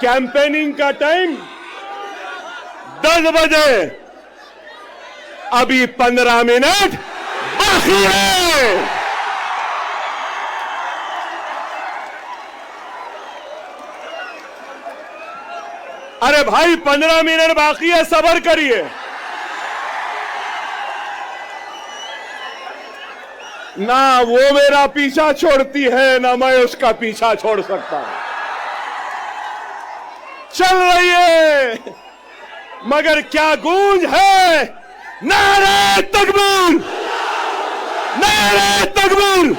कैंपेनिंग का टाइम 10 बजे। अभी 15 मिनट बाकी है। अरे भाई 15 मिनट बाकी है, सब्र करिए। ना वो मेरा पीछा छोड़ती है, ना मैं उसका पीछा छोड़ सकता। चल रही है मगर क्या गूंज है। नारे तकबीर, नारे तकबीर,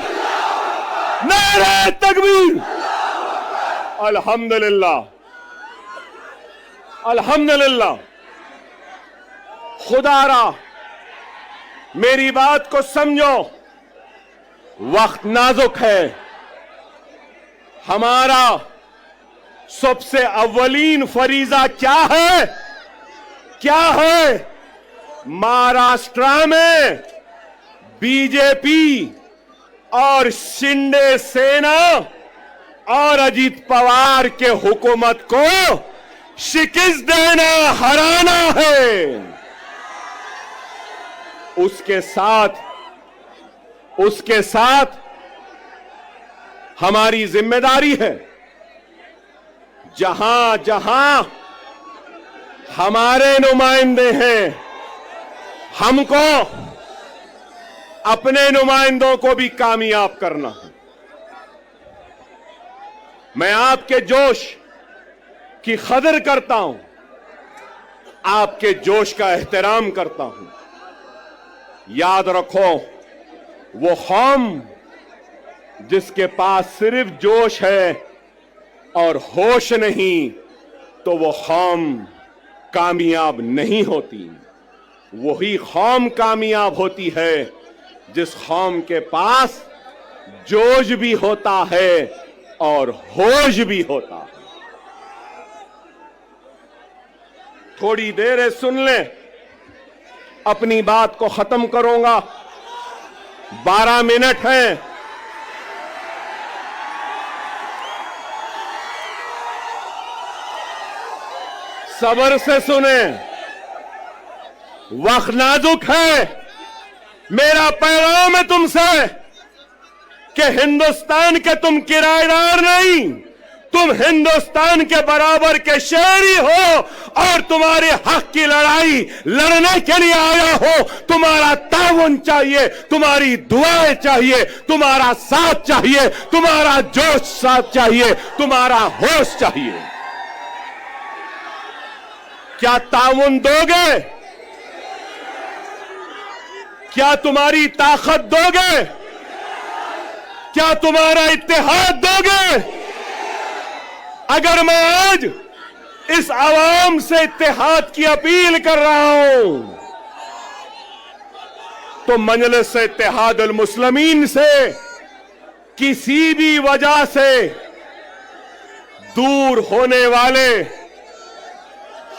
नारे तकबीर। अल्हम्दुलिल्लाह, अल्हम्दुलिल्लाह। खुदारा मेरी बात को समझो, वक्त नाजुक है। हमारा सबसे अव्वलीन फरीजा क्या है? क्या है? महाराष्ट्र में बीजेपी और शिंदे सेना और अजीत पवार के हुकूमत को शिकस्त देना, हराना है। उसके साथ हमारी जिम्मेदारी है, जहां जहां हमारे नुमाइंदे हैं, हमको अपने नुमाइंदों को भी कामयाब करना है। मैं आपके जोश की कदर करता हूं, आपके जोश का एहतराम करता हूं। याद रखो, वो कौम जिसके पास सिर्फ जोश है और होश नहीं, तो वो कौम कामयाब नहीं होती। वही कौम कामयाब होती है जिस कौम के पास जोश भी होता है और होश भी होता है। थोड़ी देर सुन लें, अपनी बात को खत्म करूंगा। 12 मिनट हैं। सब्र से सुने, वक्त नाजुक है। मेरा पैगाम है तुमसे कि हिंदुस्तान के तुम किराएदार नहीं, तुम हिंदुस्तान के बराबर के शहरी हो और तुम्हारे हक की लड़ाई लड़ने के लिए आया हो। तुम्हारा ताउन चाहिए, तुम्हारी दुआएं चाहिए, तुम्हारा साथ चाहिए, तुम्हारा जोश साथ चाहिए, तुम्हारा होश चाहिए। क्या ताउन दोगे? क्या तुम्हारी ताकत दोगे? क्या तुम्हारा इत्तेहाद दोगे? अगर मैं आज इस आवाम से इत्तेहाद की अपील कर रहा हूं, तो मजलिस इत्तेहादुल मुस्लिमीन से किसी भी वजह से दूर होने वाले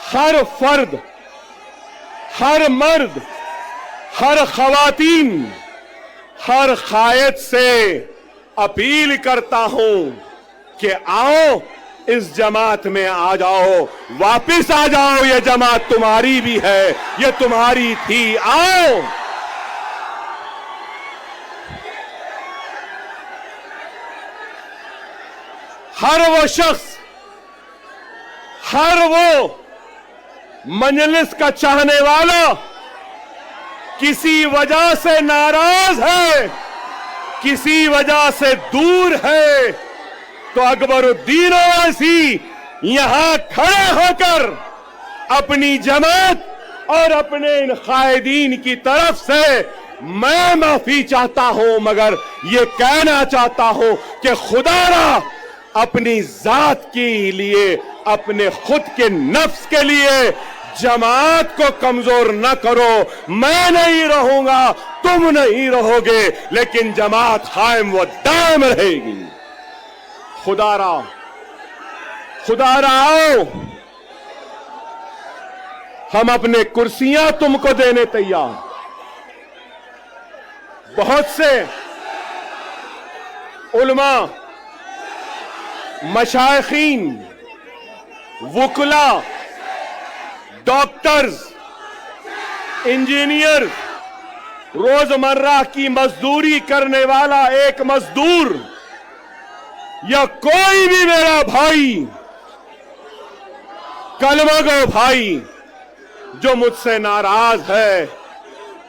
हर फर्द, हर मर्द, हर खवातीन, हर कायद से अपील करता हूं कि आओ, इस जमात में आ जाओ, वापिस आ जाओ। ये जमात तुम्हारी भी है, ये तुम्हारी थी, आओ। हर वो शख्स, हर वो मजलिस का चाहने वाला किसी वजह से नाराज है, किसी वजह से दूर है, तो अकबरुद्दीन ओवैसी यहां खड़े होकर अपनी जमात और अपने इन कायदीन की तरफ से मैं माफी चाहता हूं, मगर ये कहना चाहता हूं कि खुदारा अपनी जात के लिए, अपने खुद के नफ्स के लिए जमात को कमजोर न करो। मैं नहीं रहूंगा, तुम नहीं रहोगे, लेकिन जमात कायम व दायम रहेगी। खुदारा, खुदारा आओ, हम अपने कुर्सियां तुमको देने तैयार। बहुत से उलमा, मशाइखीन, वुकला, डॉक्टर्स, इंजीनियर, रोजमर्रा की मजदूरी करने वाला एक मजदूर या कोई भी मेरा भाई, कलमागो भाई जो मुझसे नाराज है,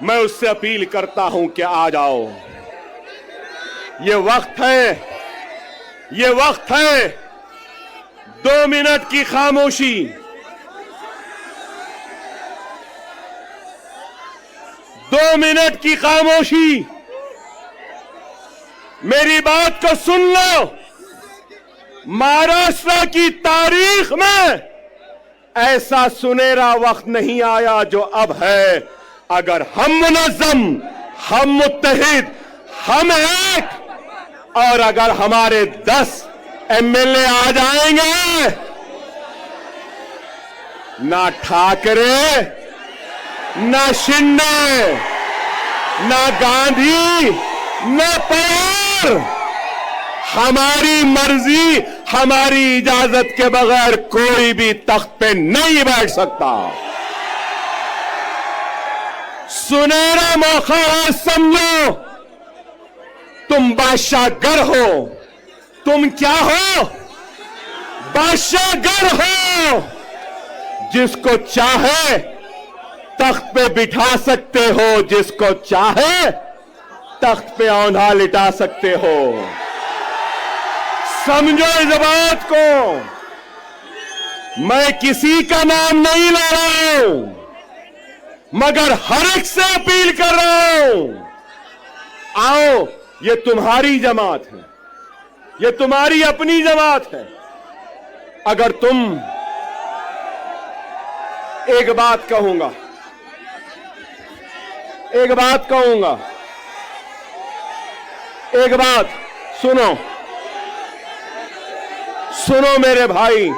मैं उससे अपील करता हूं कि आ जाओ। ये वक्त है, ये वक्त है 2 मिनट की खामोशी। 2 मिनट की खामोशी। मेरी बात को सुन लो। महाराष्ट्र की तारीख में ऐसा सुनहरा वक्त नहीं आया जो अब है। अगर हम मुनज़्ज़म, हम मुत्तहिद, हम एक, और अगर हमारे 10 एमएलए आ जाएंगे, ना ठाकरे, ना शिंदे, ना गांधी, ना पवार, हमारी मर्जी, हमारी इजाजत के बगैर कोई भी तख्त पे नहीं बैठ सकता। सुनहरा मौका है, समझो। तुम बादशाहगर हो। तुम क्या हो? बादशाहगर हो। जिसको चाहे तख्त पे बिठा सकते हो, जिसको चाहे तख्त पे औंधा लिटा सकते हो। समझो इस बात को। मैं किसी का नाम नहीं ले रहा हूं, मगर हर एक से अपील कर रहा हूं, आओ, ये तुम्हारी जमात है, ये तुम्हारी अपनी जमात है। अगर तुम, एक बात कहूंगा, एक बात कहूंगा, एक बात सुनो, सुनो मेरे भाई।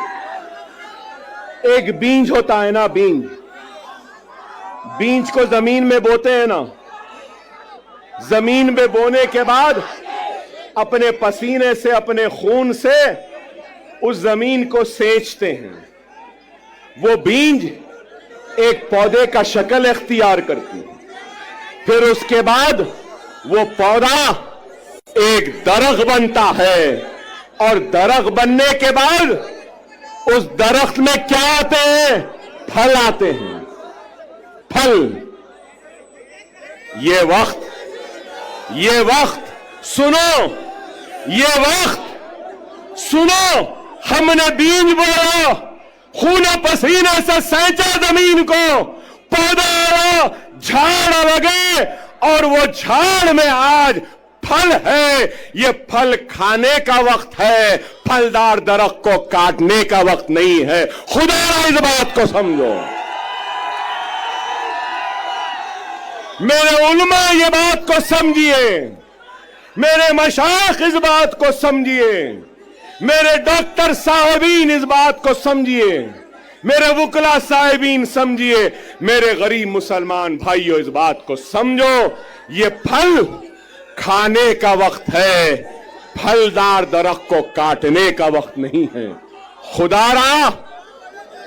एक बीज होता है ना, बीज, बीज को जमीन में बोते हैं ना, जमीन में बोने के बाद अपने पसीने से, अपने खून से उस जमीन को सेंचते हैं। वो बीज एक पौधे का शक्ल इख्तियार करती है। फिर उसके बाद वो पौधा एक दरख्त बनता है, और दरख्त बनने के बाद उस दरख्त में क्या आते हैं? फल आते हैं। फल। ये वक्त सुनो, ये वक्त सुनो। हमने बीज बोया, खून पसीने से सेंचा जमीन को, पौधा आया, झाड़ लगे, और वो झाड़ में आज फल है। ये फल खाने का वक्त है, फलदार दरख्त को काटने का वक्त नहीं है। खुदा इस बात को समझो। मेरे उलमा ये बात को समझिए, मेरे मशाइख इस बात को समझिए, मेरे डॉक्टर साहबीन इस बात को समझिए, मेरे वुकला साहिबीन समझिए, मेरे गरीब मुसलमान भाइयों इस बात को समझो। ये फल खाने का वक्त है, फलदार दरख्त को काटने का वक्त नहीं है। खुदारा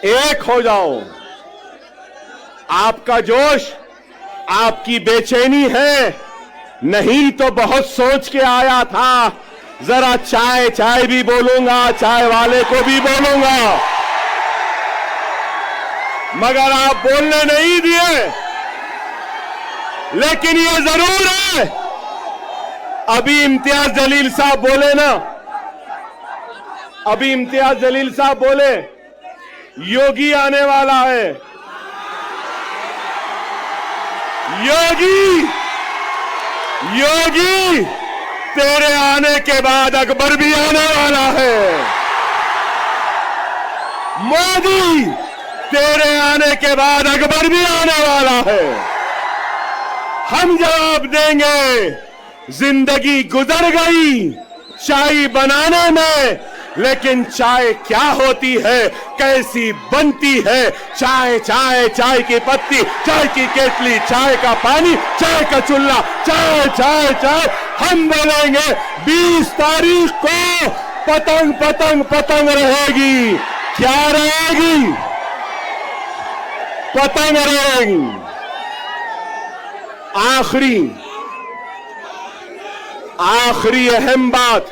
एक हो जाओ। आपका जोश, आपकी बेचैनी है, नहीं तो बहुत सोच के आया था, जरा चाय चाय भी बोलूंगा, चाय वाले को भी बोलूंगा, मगर आप बोलने नहीं दिए। लेकिन ये जरूर है, अभी इम्तियाज जलील साहब बोले ना, अभी इम्तियाज जलील साहब बोले योगी आने वाला है। योगी, योगी, तेरे आने के बाद अकबर भी आने वाला है। मोदी, तेरे आने के बाद अकबर भी आने वाला है। हम जवाब देंगे, जिंदगी गुजर गई चाय बनाने में, लेकिन चाय क्या होती है, कैसी बनती है। चाय चाय, चाय की पत्ती, चाय की केतली, चाय का पानी, चाय का चूल्हा, चाय चाय चाय। हम बोलेंगे 20 तारीख को पतंग पतंग पतंग रहेगी। क्या रहेगी? पतंग रहेगी। आखिरी अहम बात,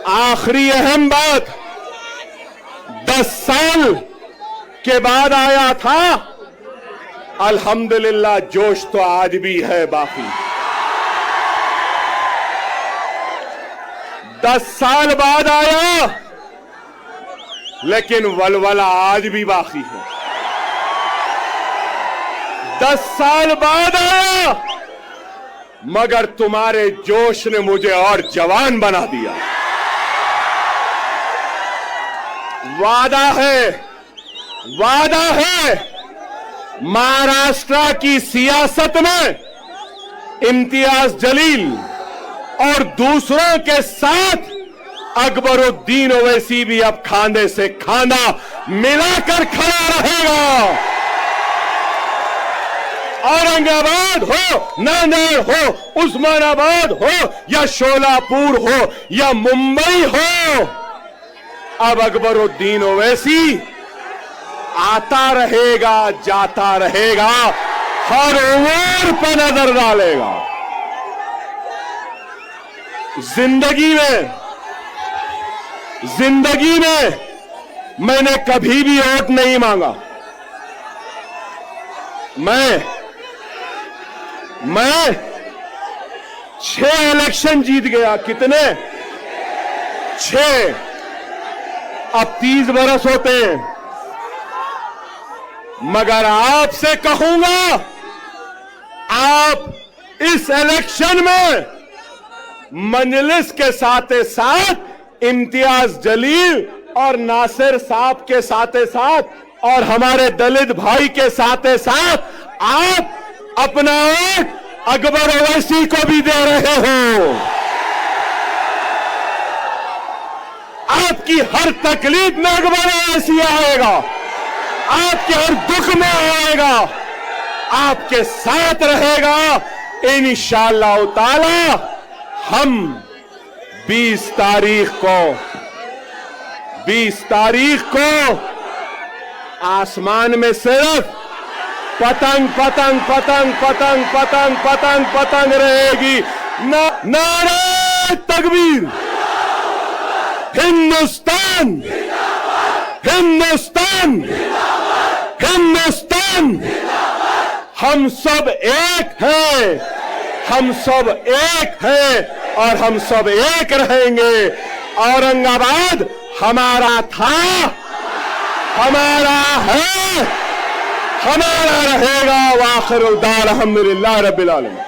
आखिरी अहम बात, 10 साल के बाद आया था, अल्हम्दुलिल्लाह जोश तो आज भी है बाकी। 10 साल बाद आया, लेकिन वलवला आज भी बाकी है। 10 साल बाद आया, मगर तुम्हारे जोश ने मुझे और जवान बना दिया। वादा है, वादा है, महाराष्ट्र की सियासत में इम्तियाज जलील और दूसरों के साथ अकबरुद्दीन ओवैसी भी अब खांधे से खांधा मिलाकर खड़ा रहेगा। औरंगाबाद हो, नांदेड़ हो, उस्मानाबाद हो या शोलापुर हो या मुंबई हो, अब अकबरुद्दीन ओवैसी आता रहेगा, जाता रहेगा, हर ओर पर नजर डालेगा। जिंदगी में मैंने कभी भी वोट नहीं मांगा। मैं 6 इलेक्शन जीत गया। कितने? 6। अब 30 बरस होते हैं। मगर आपसे कहूंगा, आप इस इलेक्शन में मजलिस के साथ साथ इम्तियाज जलील और नासिर साहब के साथ साथ और हमारे दलित भाई के साथ साथ आप अपना वोट अकबर ओवैसी को भी दे रहे हो। आपकी हर तकलीफ में अकबर ओवैसी आएगा, आपके हर दुख में आएगा, आपके साथ रहेगा। इंशाअल्लाह ताला हम 20 तारीख को आसमान में सिर्फ पतंग पतंग पतंग पतंग पतंग पतंग पतंग रहेगी। नारे तकबीर, हिंदुस्तान हिंदुस्तान हिंदुस्तान। हम सब एक हैं, हम सब एक हैं और हम सब एक रहेंगे। औरंगाबाद हमारा था, हमारा है, हमारा रहेगा। वाखिर दार अल्हम्दुलिल्लाह रब्बिल आलमीन।